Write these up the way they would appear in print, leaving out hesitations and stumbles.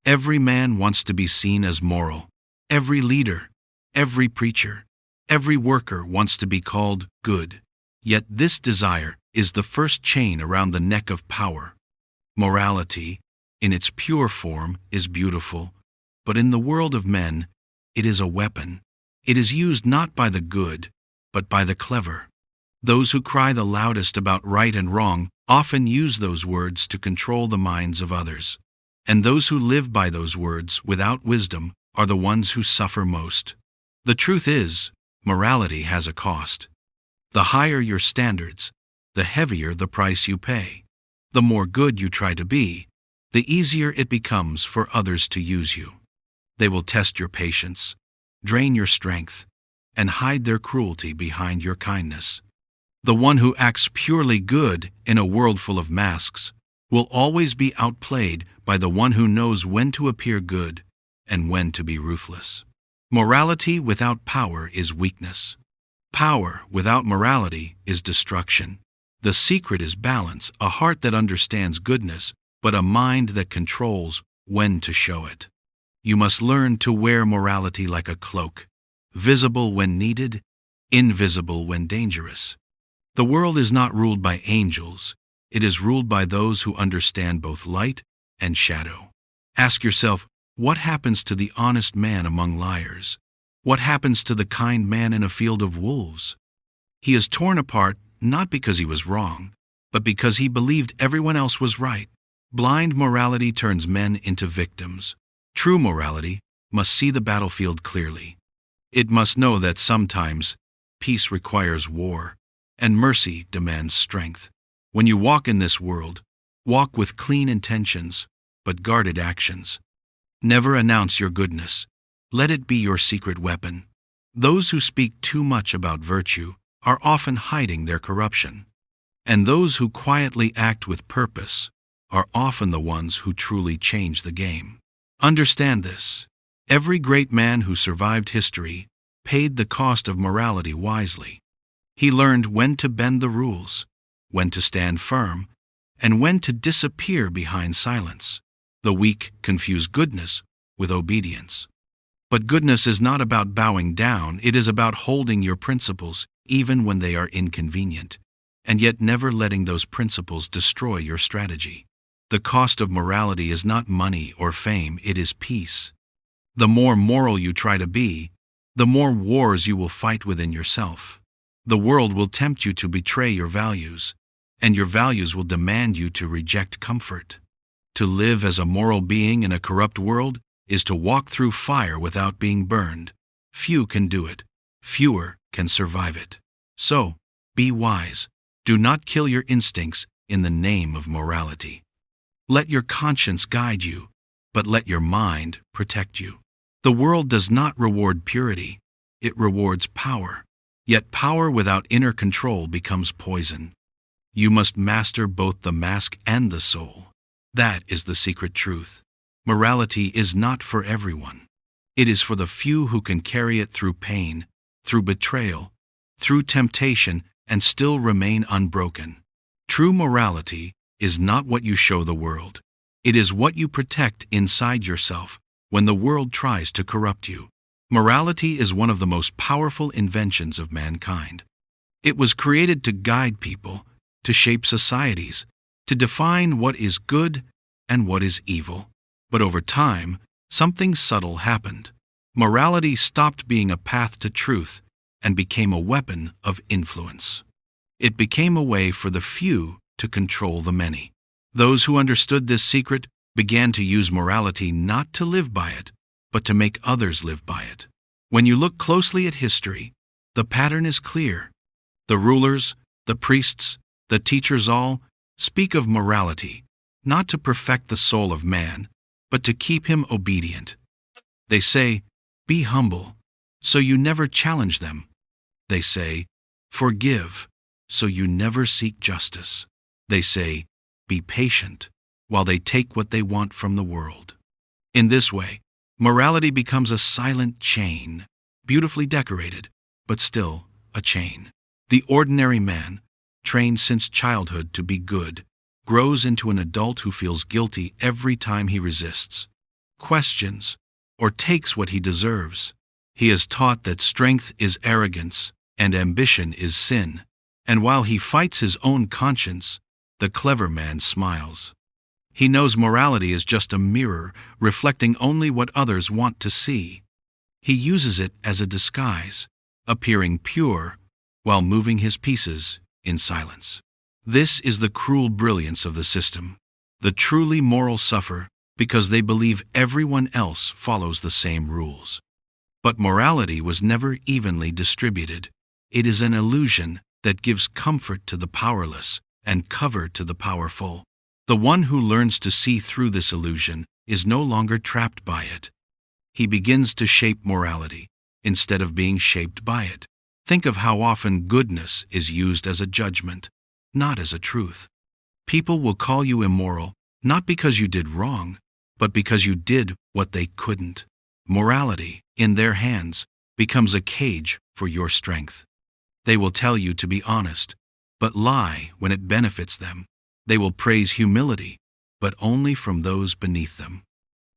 Every man wants to be seen as moral. Every leader, every preacher, every worker wants to be called good. Yet this desire is the first chain around the neck of power. Morality, in its pure form, is beautiful, but in the world of men, it is a weapon. It is used not by the good, but by the clever. Those who cry the loudest about right and wrong often use those words to control the minds of others. And those who live by those words without wisdom are the ones who suffer most. The truth is, morality has a cost. The higher your standards, the heavier the price you pay. The more good you try to be, the easier it becomes for others to use you. They will test your patience, drain your strength, and hide their cruelty behind your kindness. The one who acts purely good in a world full of masks will always be outplayed by the one who knows when to appear good and when to be ruthless. Morality without power is weakness. Power without morality is destruction. The secret is balance, a heart that understands goodness, but a mind that controls when to show it. You must learn to wear morality like a cloak, visible when needed, invisible when dangerous. The world is not ruled by angels, it is ruled by those who understand both light and shadow. Ask yourself, what happens to the honest man among liars? What happens to the kind man in a field of wolves? He is torn apart not because he was wrong, but because he believed everyone else was right. Blind morality turns men into victims. True morality must see the battlefield clearly. It must know that sometimes peace requires war, and mercy demands strength. When you walk in this world, walk with clean intentions, but guarded actions. Never announce your goodness. Let it be your secret weapon. Those who speak too much about virtue are often hiding their corruption. And those who quietly act with purpose are often the ones who truly change the game. Understand this. Every great man who survived history paid the cost of morality wisely. He learned when to bend the rules, when to stand firm, and when to disappear behind silence. The weak confuse goodness with obedience. But goodness is not about bowing down, it is about holding your principles even when they are inconvenient, and yet never letting those principles destroy your strategy. The cost of morality is not money or fame, it is peace. The more moral you try to be, the more wars you will fight within yourself. The world will tempt you to betray your values, and your values will demand you to reject comfort. To live as a moral being in a corrupt world is to walk through fire without being burned. Few can do it. Fewer can survive it. So, be wise. Do not kill your instincts in the name of morality. Let your conscience guide you, but let your mind protect you. The world does not reward purity, it rewards power. Yet power without inner control becomes poison. You must master both the mask and the soul. That is the secret truth. Morality is not for everyone. It is for the few who can carry it through pain, through betrayal, through temptation, and still remain unbroken. True morality is not what you show the world. It is what you protect inside yourself when the world tries to corrupt you. Morality is one of the most powerful inventions of mankind. It was created to guide people, to shape societies, to define what is good and what is evil. But over time, something subtle happened. Morality stopped being a path to truth and became a weapon of influence. It became a way for the few to control the many. Those who understood this secret began to use morality not to live by it, but to make others live by it. When you look closely at history, the pattern is clear. The rulers, the priests, the teachers all speak of morality, not to perfect the soul of man, but to keep him obedient. They say, be humble, so you never challenge them. They say, forgive, so you never seek justice. They say, be patient, while they take what they want from the world. In this way, morality becomes a silent chain, beautifully decorated, but still a chain. The ordinary man, trained since childhood to be good, grows into an adult who feels guilty every time he resists. questions, or takes what he deserves. He is taught that strength is arrogance and ambition is sin, and while he fights his own conscience, the clever man smiles. He knows morality is just a mirror reflecting only what others want to see. He uses it as a disguise, appearing pure while moving his pieces in silence. This is the cruel brilliance of the system. The truly moral suffer because they believe everyone else follows the same rules. But morality was never evenly distributed. It is an illusion that gives comfort to the powerless and cover to the powerful. The one who learns to see through this illusion is no longer trapped by it. He begins to shape morality instead of being shaped by it. Think of how often goodness is used as a judgment, not as a truth. People will call you immoral not because you did wrong, but because you did what they couldn't. Morality, in their hands, becomes a cage for your strength. They will tell you to be honest, but lie when it benefits them. They will praise humility, but only from those beneath them.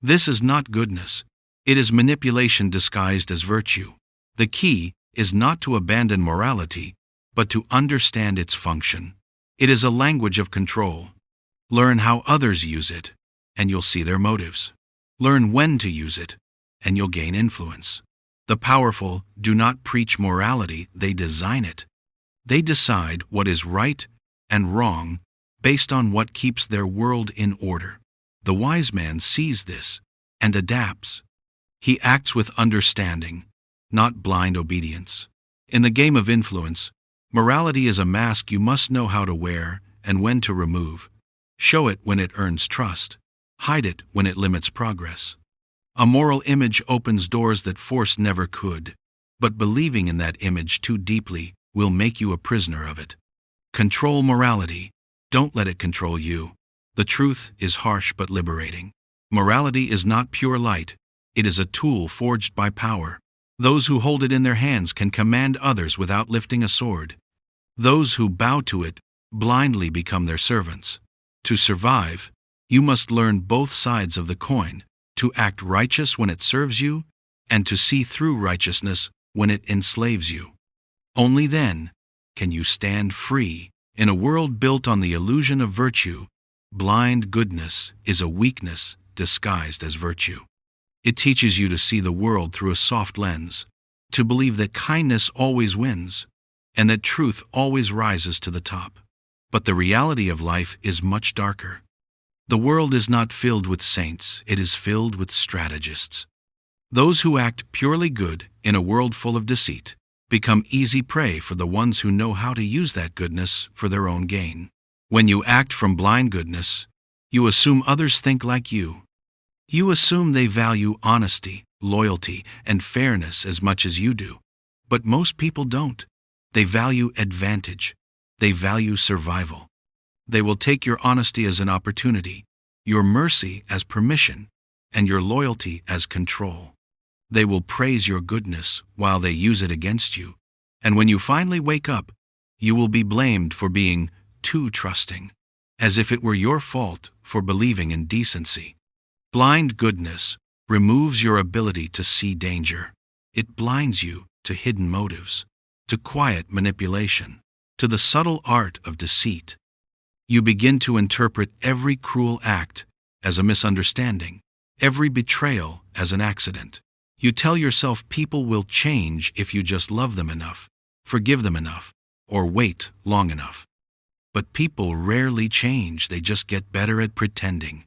This is not goodness. It is manipulation disguised as virtue. The key is not to abandon morality, but to understand its function. It is a language of control. Learn how others use it, and you'll see their motives. Learn when to use it, and you'll gain influence. The powerful do not preach morality, they design it. They decide what is right and wrong based on what keeps their world in order. The wise man sees this and adapts. He acts with understanding, not blind obedience. In the game of influence, morality is a mask you must know how to wear and when to remove. Show it when it earns trust. Hide it when it limits progress. A moral image opens doors that force never could, but believing in that image too deeply will make you a prisoner of it. Control morality. Don't let it control you. The truth is harsh but liberating. Morality is not pure light. It is a tool forged by power. Those who hold it in their hands can command others without lifting a sword. Those who bow to it blindly become their servants. To survive, you must learn both sides of the coin, to act righteous when it serves you, and to see through righteousness when it enslaves you. Only then can you stand free. In a world built on the illusion of virtue, blind goodness is a weakness disguised as virtue. It teaches you to see the world through a soft lens, to believe that kindness always wins, and that truth always rises to the top. But the reality of life is much darker. The world is not filled with saints, it is filled with strategists. Those who act purely good in a world full of deceit become easy prey for the ones who know how to use that goodness for their own gain. When you act from blind goodness, you assume others think like you. You assume they value honesty, loyalty, and fairness as much as you do. But most people don't. They value advantage. They value survival. They will take your honesty as an opportunity, your mercy as permission, and your loyalty as control. They will praise your goodness while they use it against you, and when you finally wake up, you will be blamed for being too trusting, as if it were your fault for believing in decency. Blind goodness removes your ability to see danger. It blinds you to hidden motives, to quiet manipulation, to the subtle art of deceit. You begin to interpret every cruel act as a misunderstanding, every betrayal as an accident. You tell yourself people will change if you just love them enough, forgive them enough, or wait long enough. But people rarely change, they just get better at pretending.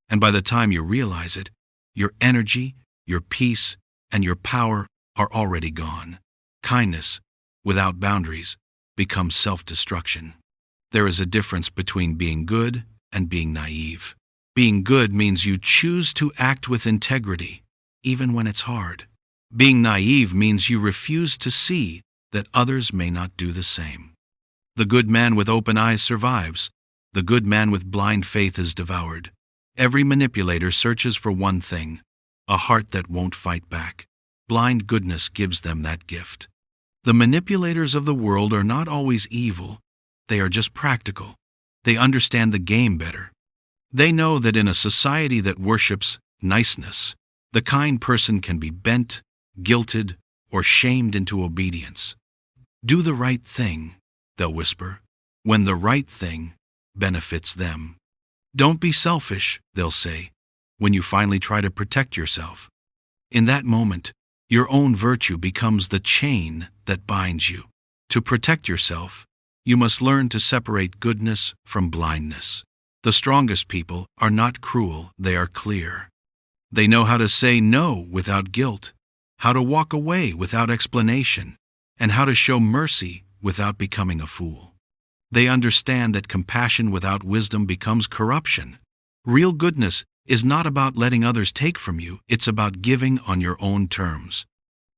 And by the time you realize it, your energy, your peace, and your power are already gone. Kindness, without boundaries, becomes self-destruction. There is a difference between being good and being naive. Being good means you choose to act with integrity, even when it's hard. Being naive means you refuse to see that others may not do the same. The good man with open eyes survives. The good man with blind faith is devoured. Every manipulator searches for one thing, a heart that won't fight back. Blind goodness gives them that gift. The manipulators of the world are not always evil. They are just practical. They understand the game better. They know that in a society that worships niceness. The kind person can be bent, guilted, or shamed into obedience. Do the right thing, they'll whisper, when the right thing benefits them. Don't be selfish, they'll say, when you finally try to protect yourself. In that moment, your own virtue becomes the chain that binds you. To protect yourself, you must learn to separate goodness from blindness. The strongest people are not cruel, they are clear. They know how to say no without guilt, how to walk away without explanation, and how to show mercy without becoming a fool. They understand that compassion without wisdom becomes corruption. Real goodness is not about letting others take from you, it's about giving on your own terms.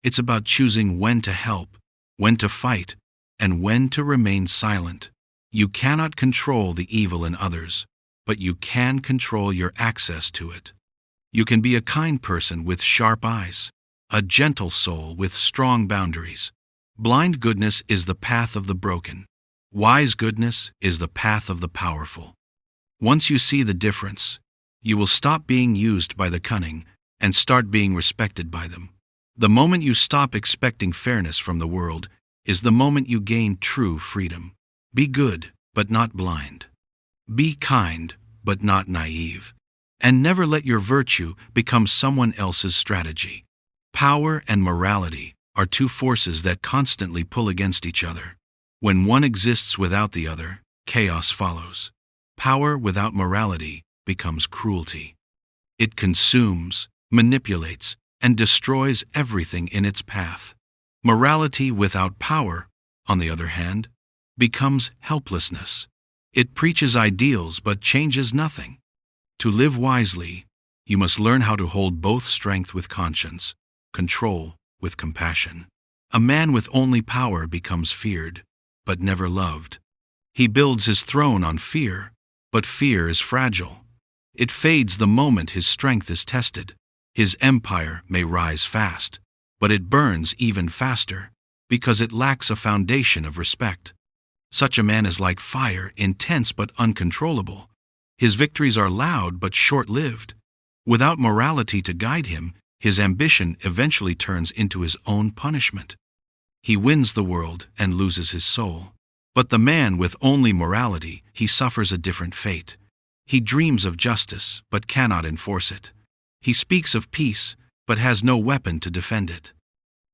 It's about choosing when to help, when to fight, and when to remain silent. You cannot control the evil in others, but you can control your access to it. You can be a kind person with sharp eyes, a gentle soul with strong boundaries. Blind goodness is the path of the broken. Wise goodness is the path of the powerful. Once you see the difference, you will stop being used by the cunning and start being respected by them. The moment you stop expecting fairness from the world is the moment you gain true freedom. Be good, but not blind. Be kind, but not naive. And never let your virtue become someone else's strategy. Power and morality are two forces that constantly pull against each other. When one exists without the other, chaos follows. Power without morality becomes cruelty. It consumes, manipulates, and destroys everything in its path. Morality without power, on the other hand, becomes helplessness. It preaches ideals but changes nothing. To live wisely, you must learn how to hold both strength with conscience, control with compassion. A man with only power becomes feared, but never loved. He builds his throne on fear, but fear is fragile. It fades the moment his strength is tested. His empire may rise fast, but it burns even faster because it lacks a foundation of respect. Such a man is like fire, intense but uncontrollable. His victories are loud but short-lived. Without morality to guide him, his ambition eventually turns into his own punishment. He wins the world and loses his soul. But the man with only morality, he suffers a different fate. He dreams of justice but cannot enforce it. He speaks of peace but has no weapon to defend it.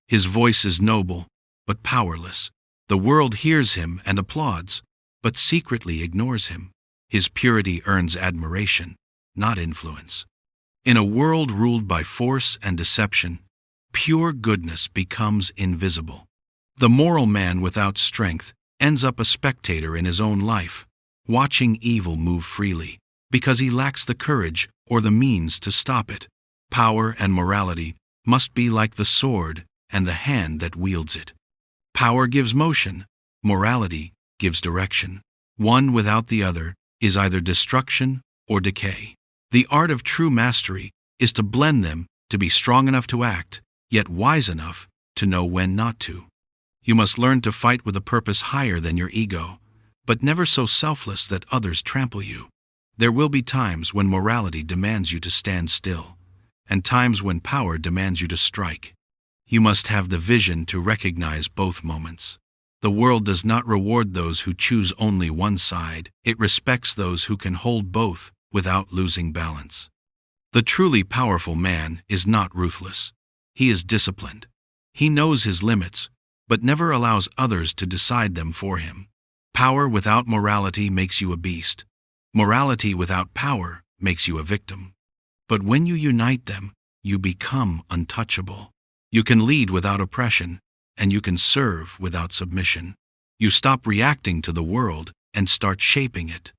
His voice is noble but powerless. The world hears him and applauds, but secretly ignores him. His purity earns admiration, not influence. In a world ruled by force and deception, pure goodness becomes invisible. The moral man without strength ends up a spectator in his own life, watching evil move freely, because he lacks the courage or the means to stop it. Power and morality must be like the sword and the hand that wields it. Power gives motion, morality gives direction. One without the other is either destruction or decay. The art of true mastery is to blend them, to be strong enough to act, yet wise enough to know when not to. You must learn to fight with a purpose higher than your ego, but never so selfless that others trample you. There will be times when morality demands you to stand still, and times when power demands you to strike. You must have the vision to recognize both moments. The world does not reward those who choose only one side. It respects those who can hold both without losing balance. The truly powerful man is not ruthless. He is disciplined. He knows his limits, but never allows others to decide them for him. Power without morality makes you a beast. Morality without power makes you a victim. But when you unite them, you become untouchable. You can lead without oppression, and you can serve without submission. You stop reacting to the world and start shaping it.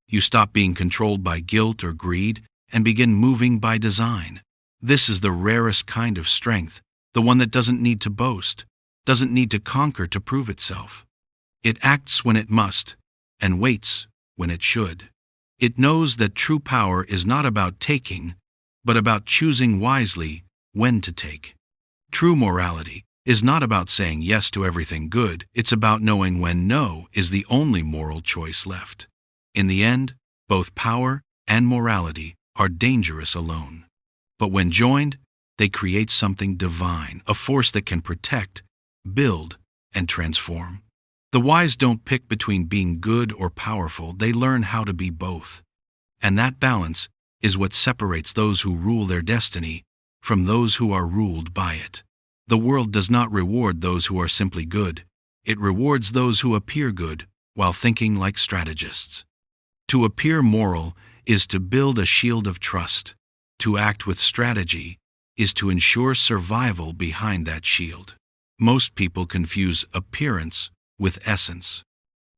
You stop being controlled by guilt or greed and begin moving by design. This is the rarest kind of strength, the one that doesn't need to boast, doesn't need to conquer to prove itself. It acts when it must, and waits when it should. It knows that true power is not about taking, but about choosing wisely when to take. True morality is not about saying yes to everything good, it's about knowing when no is the only moral choice left. In the end, both power and morality are dangerous alone. But when joined, they create something divine, a force that can protect, build, and transform. The wise don't pick between being good or powerful, they learn how to be both. And that balance is what separates those who rule their destiny from those who are ruled by it. The world does not reward those who are simply good. It rewards those who appear good while thinking like strategists. To appear moral is to build a shield of trust. To act with strategy is to ensure survival behind that shield. Most people confuse appearance with essence.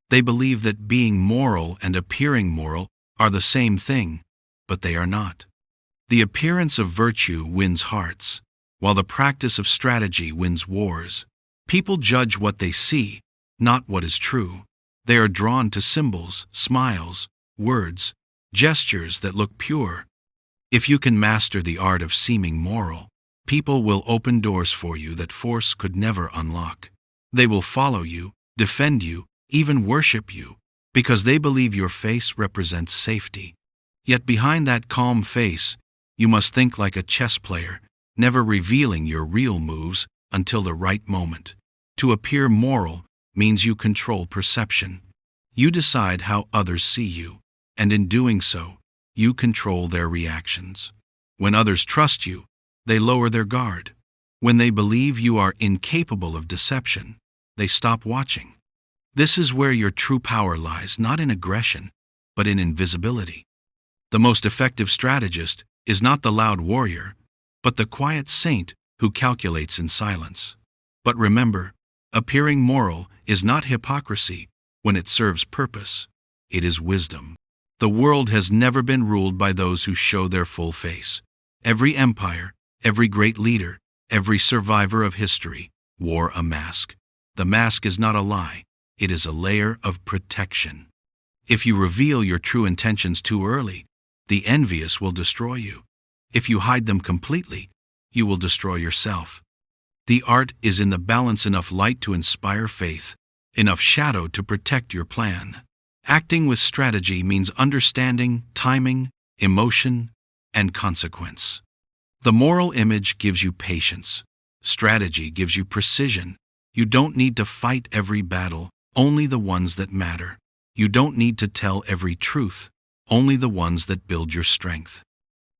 They believe that being moral and appearing moral are the same thing, but they are not. The appearance of virtue wins hearts, while the practice of strategy wins wars. People judge what they see, not what is true. They are drawn to symbols, smiles, words, gestures that look pure. If you can master the art of seeming moral, people will open doors for you that force could never unlock. They will follow you, defend you, even worship you, because they believe your face represents safety. Yet behind that calm face, you must think like a chess player, never revealing your real moves until the right moment. To appear moral means you control perception. You decide how others see you, and in doing so, you control their reactions. When others trust you, they lower their guard. When they believe you are incapable of deception, they stop watching. This is where your true power lies, not in aggression, but in invisibility. The most effective strategist is not the loud warrior, but the quiet saint who calculates in silence. But remember, appearing moral is not hypocrisy when it serves purpose. It is wisdom. The world has never been ruled by those who show their full face. Every empire, every great leader, every survivor of history wore a mask. The mask is not a lie. It is a layer of protection. If you reveal your true intentions too early, the envious will destroy you. If you hide them completely, you will destroy yourself. The art is in the balance, enough light to inspire faith, enough shadow to protect your plan. Acting with strategy means understanding timing, emotion, and consequence. The moral image gives you patience. Strategy gives you precision. You don't need to fight every battle, only the ones that matter. You don't need to tell every truth, only the ones that build your strength.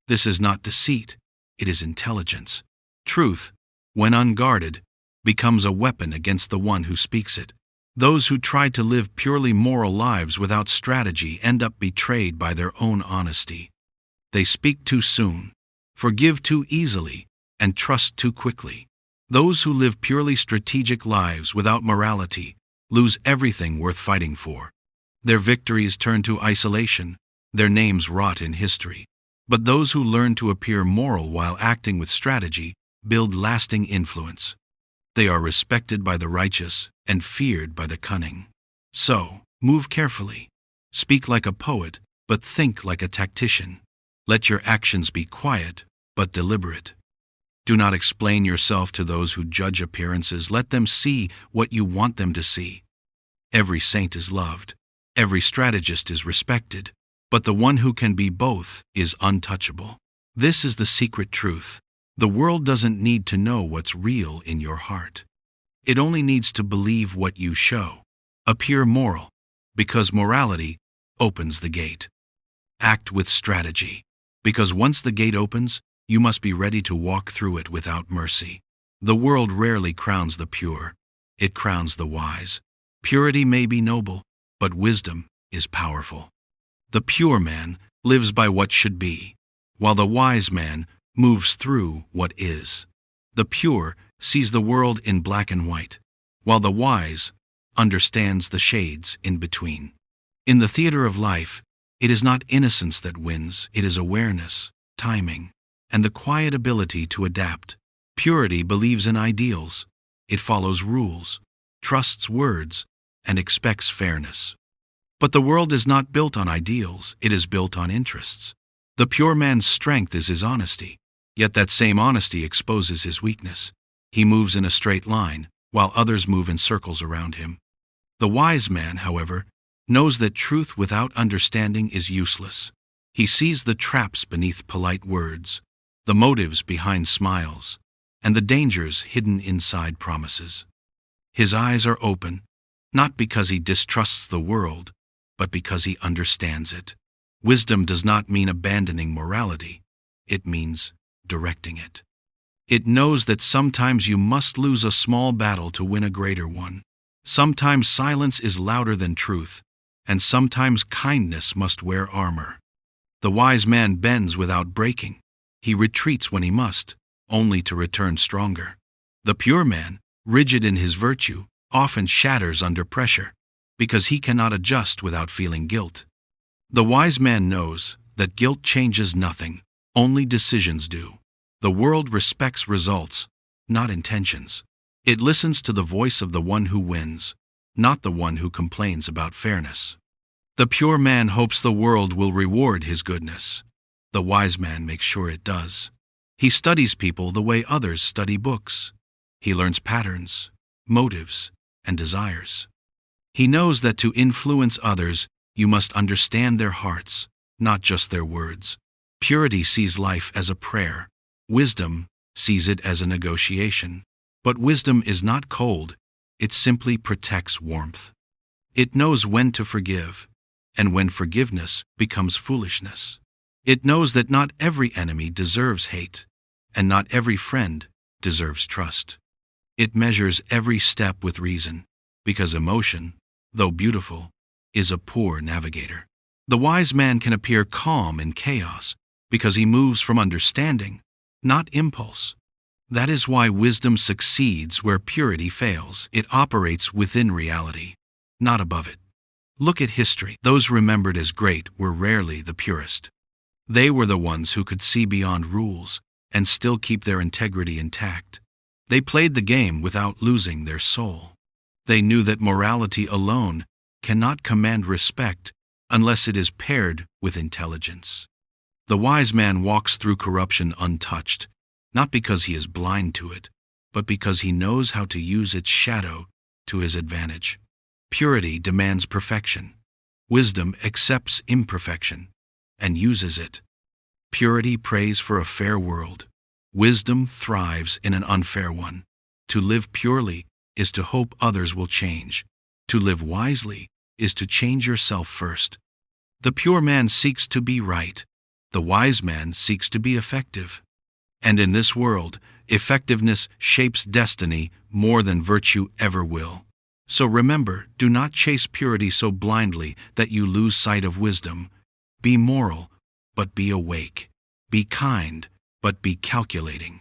This is not deceit, it is intelligence. Truth, when unguarded, becomes a weapon against the one who speaks it. Those who try to live purely moral lives without strategy end up betrayed by their own honesty. They speak too soon, forgive too easily, and trust too quickly. Those who live purely strategic lives without morality lose everything worth fighting for. Their victories turn to isolation, their names rot in history. But those who learn to appear moral while acting with strategy build lasting influence. They are respected by the righteous and feared by the cunning. So, move carefully. Speak like a poet, but think like a tactician. Let your actions be quiet, but deliberate. Do not explain yourself to those who judge appearances. Let them see what you want them to see. Every saint is loved. Every strategist is respected. But the one who can be both is untouchable. This is the secret truth. The world doesn't need to know what's real in your heart. It only needs to believe what you show. Appear moral, because morality opens the gate. Act with strategy, because once the gate opens, you must be ready to walk through it without mercy. The world rarely crowns the pure. It crowns the wise. Purity may be noble, but wisdom is powerful. The pure man lives by what should be, while the wise man moves through what is. The pure sees the world in black and white, while the wise understands the shades in between. In the theater of life, it is not innocence that wins, it is awareness, timing, and the quiet ability to adapt. Purity believes in ideals. It follows rules, trusts words, and expects fairness. But the world is not built on ideals, it is built on interests. The pure man's strength is his honesty, yet that same honesty exposes his weakness. He moves in a straight line, while others move in circles around him. The wise man, however, knows that truth without understanding is useless. He sees the traps beneath polite words, the motives behind smiles, and the dangers hidden inside promises. His eyes are open, not because he distrusts the world, but because he understands it. Wisdom does not mean abandoning morality, it means directing it. It knows that sometimes you must lose a small battle to win a greater one. Sometimes silence is louder than truth, and sometimes kindness must wear armor. The wise man bends without breaking. He retreats when he must, only to return stronger. The pure man, rigid in his virtue, often shatters under pressure, because he cannot adjust without feeling guilt. The wise man knows that guilt changes nothing, only decisions do. The world respects results, not intentions. It listens to the voice of the one who wins, not the one who complains about fairness. The pure man hopes the world will reward his goodness. The wise man makes sure it does. He studies people the way others study books. He learns patterns, motives, and desires. He knows that to influence others, you must understand their hearts, not just their words. Purity sees life as a prayer. Wisdom sees it as a negotiation. But wisdom is not cold, it simply protects warmth. It knows when to forgive, and when forgiveness becomes foolishness. It knows that not every enemy deserves hate, and not every friend deserves trust. It measures every step with reason, because emotion, though beautiful, is a poor navigator. The wise man can appear calm in chaos, because he moves from understanding, not impulse. That is why wisdom succeeds where purity fails. It operates within reality, not above it. Look at history. Those remembered as great were rarely the purest. They were the ones who could see beyond rules and still keep their integrity intact. They played the game without losing their soul. They knew that morality alone cannot command respect unless it is paired with intelligence. The wise man walks through corruption untouched, not because he is blind to it, but because he knows how to use its shadow to his advantage. Purity demands perfection. Wisdom accepts imperfection and uses it. Purity prays for a fair world. Wisdom thrives in an unfair one. To live purely is to hope others will change. To live wisely is to change yourself first. The pure man seeks to be right. The wise man seeks to be effective. And in this world, effectiveness shapes destiny more than virtue ever will. So remember, do not chase purity so blindly that you lose sight of wisdom. Be moral, but be awake. Be kind, but be calculating.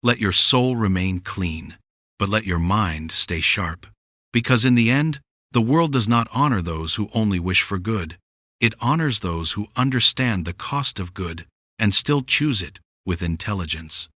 Let your soul remain clean, but let your mind stay sharp. Because in the end, the world does not honor those who only wish for good. It honors those who understand the cost of good and still choose it with intelligence.